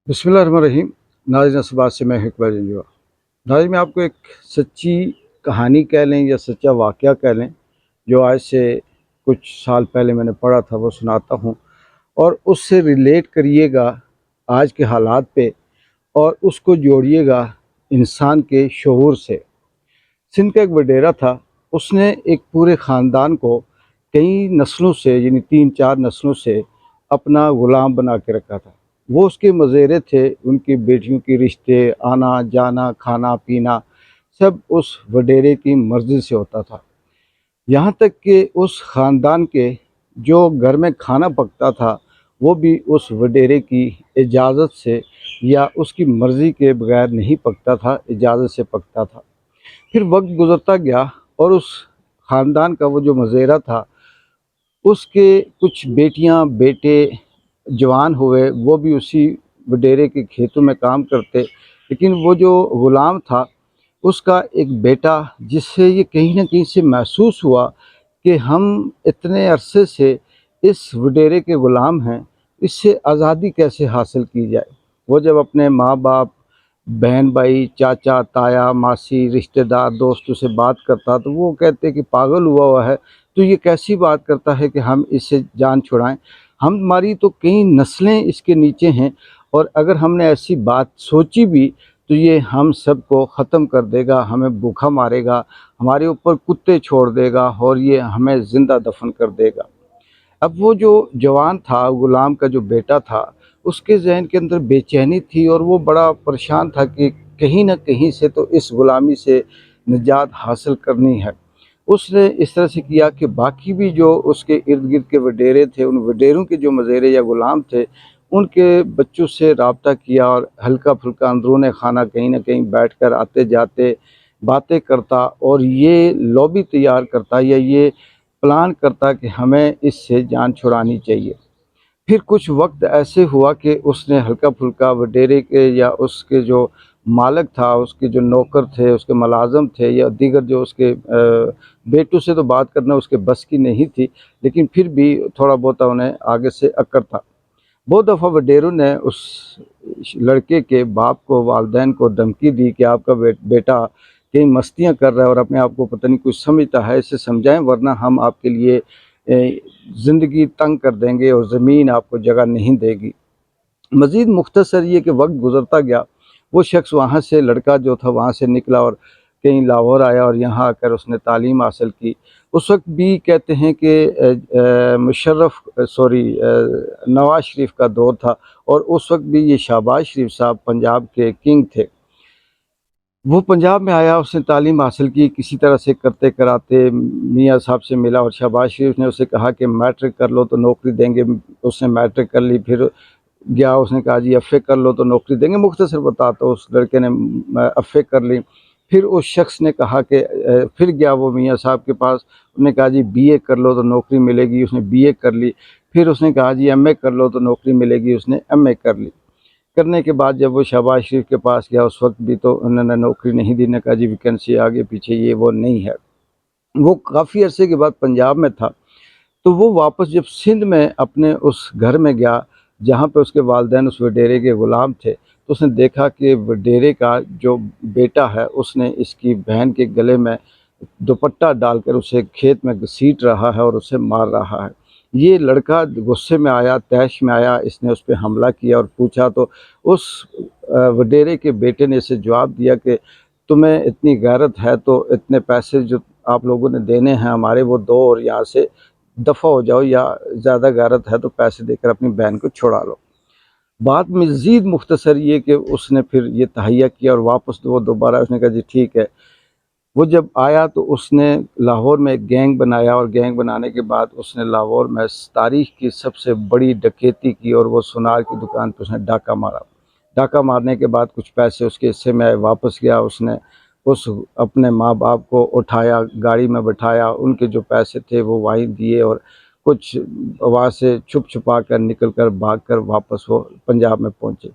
बिस्मिल्लाहिर्रहमानिर्रहीम। नाज़रीन असबात से मैं इकबाल जंजुआ। नाज़रीन मैं आपको एक सच्ची कहानी कह लें या सच्चा वाक़या कह लें, जो आज से कुछ साल पहले मैंने पढ़ा था, वो सुनाता हूँ और उससे रिलेट करिएगा आज के हालात पे और उसको जोड़िएगा इंसान के शऊर से। सिंध का एक वडेरा था, उसने एक पूरे ख़ानदान को कई नस्लों से यानी 3-4 नस्लों से अपना ग़ुलाम बना के रखा था। वो उसके मज़ेरे थे, उनकी बेटियों के रिश्ते, आना जाना, खाना पीना सब उस वडेरे की मर्ज़ी से होता था। यहाँ तक कि उस ख़ानदान के जो घर में खाना पकता था, वो भी उस वडेरे की इजाज़त से या उसकी मर्ज़ी के बगैर नहीं पकता था, इजाज़त से पकता था। फिर वक्त गुज़रता गया और उस ख़ानदान का वो जो मज़ेरा था, उसके कुछ बेटियां बेटे जवान हुए, वो भी उसी वडेरे के खेतों में काम करते। लेकिन वो जो ग़ुलाम था, उसका एक बेटा, जिससे ये कहीं न कहीं से महसूस हुआ कि हम इतने अरसे से इस वडेरे के ग़ुलाम हैं, इससे आज़ादी कैसे हासिल की जाए। वो जब अपने माँ बाप, बहन भाई, चाचा ताया, मासी, रिश्तेदार, दोस्तों से बात करता, तो वो कहते कि पागल हुआ है, तो ये कैसी बात करता है कि हम इससे जान छुड़ाएं। हमारी तो कई नस्लें इसके नीचे हैं और अगर हमने ऐसी बात सोची भी तो ये हम सबको ख़त्म कर देगा, हमें भूखा मारेगा, हमारे ऊपर कुत्ते छोड़ देगा और ये हमें ज़िंदा दफन कर देगा। अब वो जो जवान था, ग़ुलाम का जो बेटा था, उसके ज़हन के अंदर बेचैनी थी और वो बड़ा परेशान था कि कहीं न कहीं से तो इस ग़ुलामी से निजात हासिल करनी है। उसने इस तरह से किया कि बाकी भी जो उसके इर्द-गिर्द के वडेरे थे, उन वडेरों के जो मज़ेरे या ग़ुलाम थे, उनके बच्चों से राब्ता किया और हल्का-फुल्का अंदरूने ख़ाना कहीं न कहीं बैठकर आते-जाते बातें करता और ये लॉबी तैयार करता या ये प्लान करता कि हमें इससे जान छुड़ानी चाहिए। फिर कुछ वक़्त ऐसे हुआ कि उसने हल्का-फुल्का वडेरे के या उसके जो मालिक था, उसके जो नौकर थे, उसके मुलाज़िम थे या दीगर जो उसके बेटों से तो बात करना उसके बस की नहीं थी, लेकिन फिर भी थोड़ा बहुत उन्हें आगे से अक्कर था। बहुत दफ़ा वडेरों ने उस लड़के के बाप को, वालिदैन को धमकी दी कि आपका बेटा कहीं मस्तियाँ कर रहा है और अपने आप को पता नहीं कुछ समझता है, इसे समझाएँ वरना हम आपके लिए ज़िंदगी तंग कर देंगे और ज़मीन आपको जगह नहीं देगी। मज़ीद मुख्तसर ये कि वक्त गुज़रता गया, वो शख्स वहाँ से, लड़का जो था वहाँ से निकला और कहीं लाहौर आया और यहाँ आकर उसने तालीम हासिल की। उस वक़्त भी कहते हैं कि नवाज़ शरीफ का दौर था और उस वक़्त भी ये शहबाज शरीफ साहब पंजाब के किंग थे। वो पंजाब में आया, उसने तालीम हासिल की, किसी तरह से करते कराते मियाँ साहब से मिला और शहबाज शरीफ ने उसे कहा कि मैट्रिक कर लो तो नौकरी देंगे। उसने मैट्रिक कर ली, फिर गया, उसने कहा जी एफ़ए कर लो तो नौकरी देंगे। मुख्तसर बताता हूँ, उस लड़के ने एफ़ए कर ली। फिर उस शख्स ने कहा कि फिर गया वो मियाँ साहब के पास, उन्होंने कहा जी बीए कर लो तो नौकरी मिलेगी, उसने बीए कर ली। फिर उसने कहा जी एमए कर लो तो नौकरी मिलेगी, उसने एमए कर ली। करने के बाद जब वो शहबाज शरीफ के पास गया, उस वक़्त भी तो उन्होंने नौकरी नहीं दी, ने कहा जी वैकेंसी आगे पीछे ये वो नहीं है। वो काफ़ी अरसे के बाद पंजाब में था, तो वो वापस जब सिंध में अपने उस घर में गया, जहाँ पे उसके वालिदैन उस वडेरे के ग़ुलाम थे, तो उसने देखा कि वडेरे का जो बेटा है, उसने इसकी बहन के गले में दुपट्टा डालकर उसे खेत में घसीट रहा है और उसे मार रहा है। ये लड़का गुस्से में आया, तैश में आया, इसने उस पे हमला किया और पूछा तो उस वडेरे के बेटे ने इसे जवाब दिया कि तुम्हें इतनी गैरत है तो इतने पैसे जो आप लोगों ने देने हैं हमारे, वो दो और यहाँ से दफ़ा हो जाओ, या ज़्यादा गैरत है तो पैसे देकर अपनी बहन को छुड़ा लो। बात मज़ीद मुख्तसर ये कि उसने फिर ये तहैया किया और वापस वो दोबारा उसने कहा जी ठीक है। वो जब आया तो उसने लाहौर में एक गैंग बनाया और गैंग बनाने के बाद उसने लाहौर में तारीख़ की सबसे बड़ी डकैती की और वो सुनार की दुकान पे उसने डाका मारा। डाका मारने के बाद कुछ पैसे उसके हिस्से में आए, वापस गया, उसने उस अपने माँ बाप को उठाया, गाड़ी में बिठाया, उनके जो पैसे थे वो वहीं दिए और कुछ वहाँ से छुप छुपा कर निकल कर भाग कर वापस वो पंजाब में पहुँचे।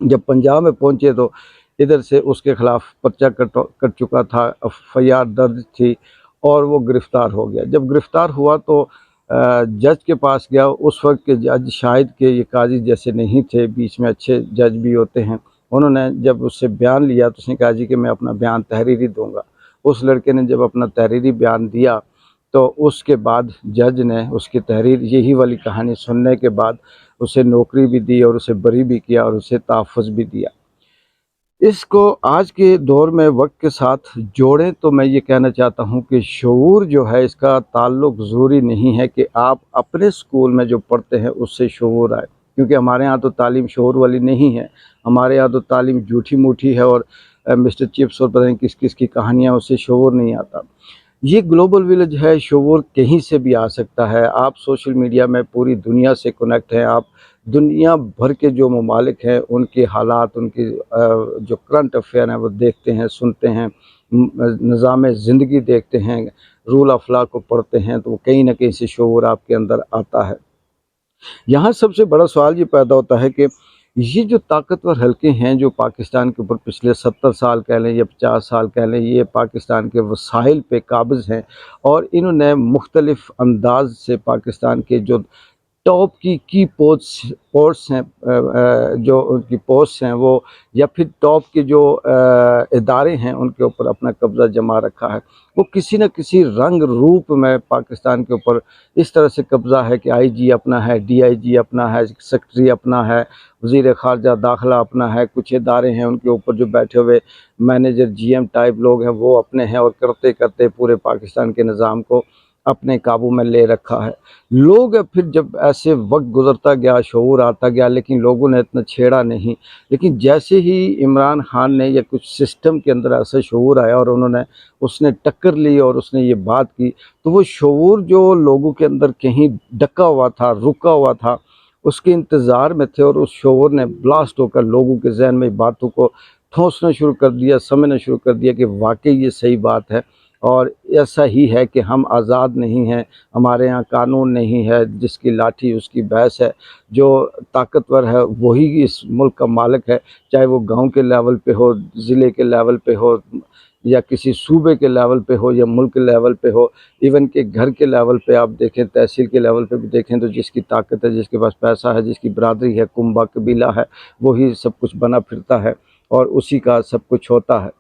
जब पंजाब में पहुँचे तो इधर से उसके ख़िलाफ़ पर्चा कट चुका था, एफ़आईआर दर्ज थी और वो गिरफ़्तार हो गया। जब गिरफ़्तार हुआ तो जज के पास गया। उस वक्त के जज शायद के ये काजी जैसे नहीं थे, बीच में अच्छे जज भी होते हैं। उन्होंने जब उससे बयान लिया तो उसने कहा जी कि मैं अपना बयान तहरीरी दूंगा। उस लड़के ने जब अपना तहरीरी बयान दिया तो उसके बाद जज ने उसकी तहरीर यही वाली कहानी सुनने के बाद उसे नौकरी भी दी और उसे बरी भी किया और उसे तहफ़्फ़ुज़ भी दिया। इसको आज के दौर में वक्त के साथ जोड़ें तो मैं ये कहना चाहता हूँ कि शऊर जो है इसका ताल्लुक़ ज़रूरी नहीं है कि आप अपने स्कूल में जो पढ़ते हैं उससे शऊर आए, क्योंकि हमारे यहाँ तो तालीम शऊर वाली नहीं है। हमारे यहाँ तो तालीम झूठी मूठी है और मिस्टर चिप्स और पता नहीं किस किस की कहानियाँ, उससे शऊर नहीं आता। ये ग्लोबल विलेज है, शऊर कहीं से भी आ सकता है। आप सोशल मीडिया में पूरी दुनिया से कनेक्ट हैं, आप दुनिया भर के जो ममालिक हैं उनके हालात, उनकी जो करंट अफेयर हैं वो देखते हैं, सुनते हैं, निज़ाम ज़िंदगी देखते हैं, रूल ऑफ लॉ को पढ़ते हैं, तो कहीं न कहीं से शऊर आपके अंदर आता है। यहाँ सबसे बड़ा सवाल ये पैदा होता है कि ये जो ताकतवर हलके हैं जो पाकिस्तान के ऊपर पिछले 70 साल कह लें या 50 साल कह लें, ये पाकिस्तान के वसाइल पे काबिज़ हैं और इन्होंने मुख्तलिफ़ अंदाज से पाकिस्तान के जो टॉप की पोस्ट्स हैं, जो उनकी पोस्ट्स हैं वो, या फिर टॉप के जो इदारे हैं उनके ऊपर अपना कब्ज़ा जमा रखा है। वो किसी न किसी रंग रूप में पाकिस्तान के ऊपर इस तरह से कब्ज़ा है कि आईजी अपना है, डीआईजी अपना है, सेक्रेटरी अपना है, वज़ीर ख़ारजा दाखिला अपना है, कुछ इदारे हैं उनके ऊपर जो बैठे हुए मैनेजर जीएम टाइप लोग हैं वो अपने हैं, और करते करते पूरे पाकिस्तान के निज़ाम को अपने काबू में ले रखा है। लोग फिर जब ऐसे वक्त गुज़रता गया, शऊर आता गया, लेकिन लोगों ने इतना छेड़ा नहीं। लेकिन जैसे ही इमरान खान ने या कुछ सिस्टम के अंदर ऐसा शऊर आया और उसने टक्कर ली और उसने ये बात की, तो वो शऊर जो लोगों के अंदर कहीं डका हुआ था, रुका हुआ था, उसके इंतज़ार में थे, और उस शऊर ने ब्लास्ट होकर लोगों के जहन में बातों को ठोंसना शुरू कर दिया, समझना शुरू कर दिया कि वाकई ये सही बात है और ऐसा ही है कि हम आज़ाद नहीं हैं, हमारे यहाँ कानून नहीं है, जिसकी लाठी उसकी भैंस है, जो ताकतवर है वही इस मुल्क का मालिक है, चाहे वो गांव के लेवल पे हो, ज़िले के लेवल पे हो, या किसी सूबे के लेवल पे हो, या मुल्क के लेवल पे हो, इवन के घर के लेवल पे आप देखें, तहसील के लेवल पे भी देखें, तो जिसकी ताकत है, जिसके पास पैसा है, जिसकी बरादरी है, कुंबा कबीला है, वही सब कुछ बना फिरता है और उसी का सब कुछ होता है।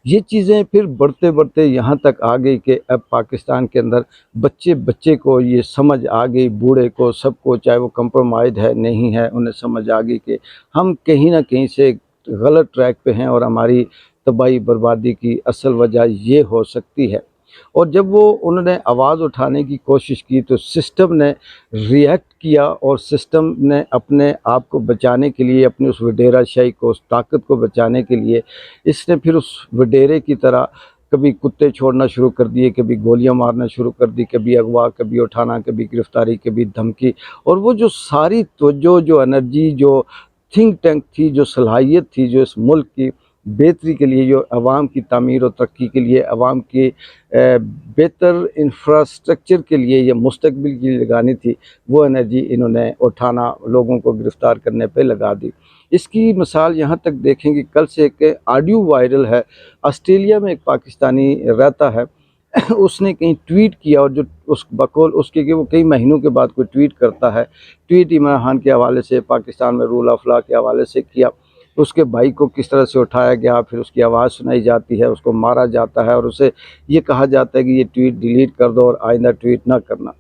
ये चीज़ें फिर बढ़ते बढ़ते यहाँ तक आ गई कि अब पाकिस्तान के अंदर बच्चे बच्चे को ये समझ आ गई, बूढ़े को, सबको, चाहे वो कंप्रोमाइज़ है नहीं है, उन्हें समझ आ गई कि हम कहीं ना कहीं से गलत ट्रैक पे हैं और हमारी तबाही बर्बादी की असल वजह ये हो सकती है। और जब वो उन्होंने आवाज़ उठाने की कोशिश की तो सिस्टम ने रिएक्ट किया, और सिस्टम ने अपने आप को बचाने के लिए, अपनी उस वडेरा शाही को, उस ताकत को बचाने के लिए, इसने फिर उस वडेरे की तरह कभी कुत्ते छोड़ना शुरू कर दिए, कभी गोलियां मारना शुरू कर दी, कभी अगवा, कभी उठाना, कभी गिरफ्तारी, कभी धमकी। और वो जो सारी तवज्जो, जो एनर्जी, जो थिंक टैंक थी, जो सलाहियत थी, जो इस मुल्क की बेहतरी के लिए, जो आवाम की तामीर और तरक्की के लिए, आवाम के बेहतर इंफ्रास्ट्रक्चर के लिए या मुस्तकबिल के लिए लगानी थी, वो एनर्जी इन्होंने उठाना, लोगों को गिरफ़्तार करने पे लगा दी। इसकी मिसाल यहाँ तक देखेंगे, कल से एक ऑडियो वायरल है। ऑस्ट्रेलिया में एक पाकिस्तानी रहता है उसने कहीं ट्वीट किया, और जो उस बकौल उसके कि वो कई महीनों के बाद कोई ट्वीट करता है, ट्वीट इमरान खान के हवाले से, पाकिस्तान में रूल ऑफ लॉ के हवाले से किया। उसके भाई को किस तरह से उठाया गया, फिर उसकी आवाज़ सुनाई जाती है, उसको मारा जाता है और उसे ये कहा जाता है कि ये ट्वीट डिलीट कर दो और आइंदा ट्वीट ना करना।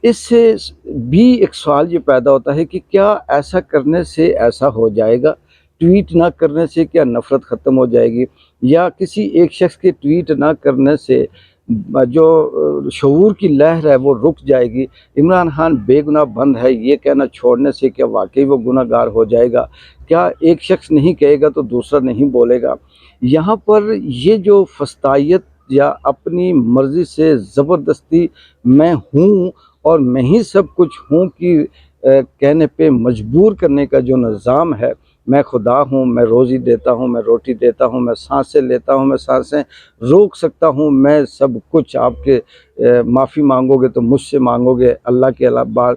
इससे भी एक सवाल ये पैदा होता है कि क्या ऐसा करने से ऐसा हो जाएगा? ट्वीट ना करने से क्या नफ़रत ख़त्म हो जाएगी? या किसी एक शख्स के ट्वीट ना करने से जो शऊर की लहर है वो रुक जाएगी? इमरान खान बेगुनाह बंद है, ये कहना छोड़ने से क्या वाक़ई वो गुनहगार हो जाएगा? क्या एक शख्स नहीं कहेगा तो दूसरा नहीं बोलेगा? यहाँ पर ये जो फस्तायत या अपनी मर्ज़ी से ज़बरदस्ती मैं हूँ और मैं ही सब कुछ हूँ कि कहने पे मजबूर करने का जो निज़ाम है, मैं खुदा हूँ, मैं रोज़ी देता हूँ, मैं रोटी देता हूँ, मैं सांसें लेता हूँ, मैं सांसें रोक सकता हूँ, मैं सब कुछ, आपके माफ़ी मांगोगे तो मुझसे मांगोगे, अल्लाह के अलावा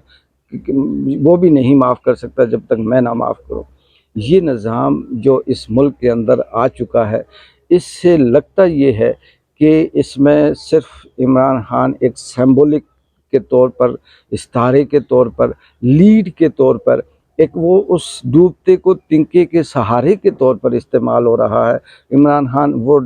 वो भी नहीं माफ़ कर सकता जब तक मैं ना माफ़ करूँ। ये निज़ाम जो इस मुल्क के अंदर आ चुका है, इससे लगता ये है कि इसमें सिर्फ़ इमरान खान एक सिंबॉलिक के तौर पर, इस्तारे के तौर पर, लीड के तौर पर, एक वो उस डूबते को तिनके के सहारे के तौर पर इस्तेमाल हो रहा है। इमरान खान वो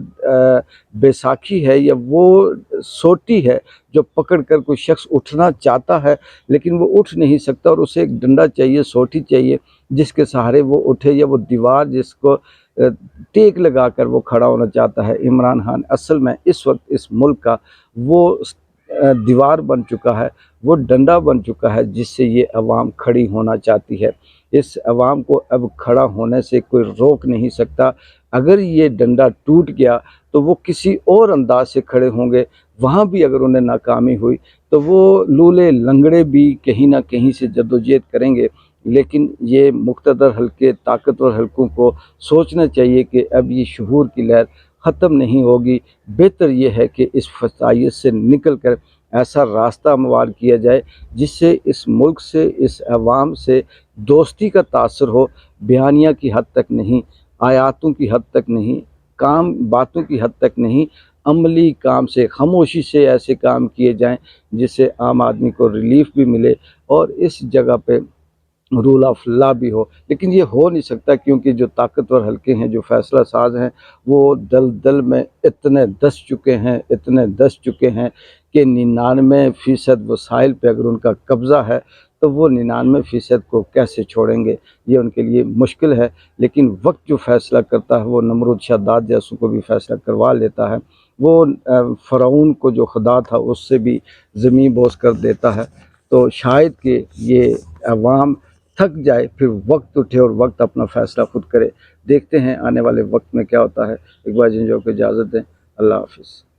बैसाखी है या वो सोटी है जो पकड़कर कोई शख्स उठना चाहता है लेकिन वो उठ नहीं सकता और उसे एक डंडा चाहिए, सोटी चाहिए जिसके सहारे वो उठे, या वो दीवार जिसको टेक लगाकर वो खड़ा होना चाहता है। इमरान खान असल में इस वक्त इस मुल्क का वो दीवार बन चुका है, वो डंडा बन चुका है जिससे ये अवाम खड़ी होना चाहती है। इस अवाम को अब खड़ा होने से कोई रोक नहीं सकता। अगर ये डंडा टूट गया तो वो किसी और अंदाज से खड़े होंगे, वहाँ भी अगर उन्हें नाकामी हुई तो वो लूले लंगड़े भी कहीं ना कहीं से जद्दोजहद करेंगे। लेकिन ये मुक़्तदर हल्के, ताकतवर हल्कों को सोचना चाहिए कि अब ये शुहूर की लहर ख़त्म नहीं होगी। बेहतर ये है कि इस फसाइयत से निकल कर ऐसा रास्ता हमवार किया जाए जिससे इस मुल्क से, इस अवाम से दोस्ती का तासर हो, बयानिया की हद तक नहीं, आयातों की हद तक नहीं, काम बातों की हद तक नहीं, अमली काम से, खामोशी से ऐसे काम किए जाएं जिससे आम आदमी को रिलीफ भी मिले और इस जगह पे रूल ऑफ लॉ भी हो। लेकिन ये हो नहीं सकता क्योंकि जो ताकतवर हल्के हैं, जो फैसला साज हैं, वो दलदल में इतने धंस चुके हैं, इतने धंस चुके हैं कि 99% वसाइल पे अगर उनका कब्ज़ा है तो वो 99% को कैसे छोड़ेंगे, ये उनके लिए मुश्किल है। लेकिन वक्त जो फ़ैसला करता है वो नमरूद शद्दाद जैसों को भी फ़ैसला करवा लेता है। वो फ़िरौन को जो खुदा था उससे भी ज़मीं बोस कर देता है। तो शायद कि ये अवाम थक जाए, फिर वक्त उठे और वक्त अपना फ़ैसला खुद करे। देखते हैं आने वाले वक्त में क्या होता है। इकबाल जिंजो को इजाज़त दें। अल्लाह हाफ़िज़।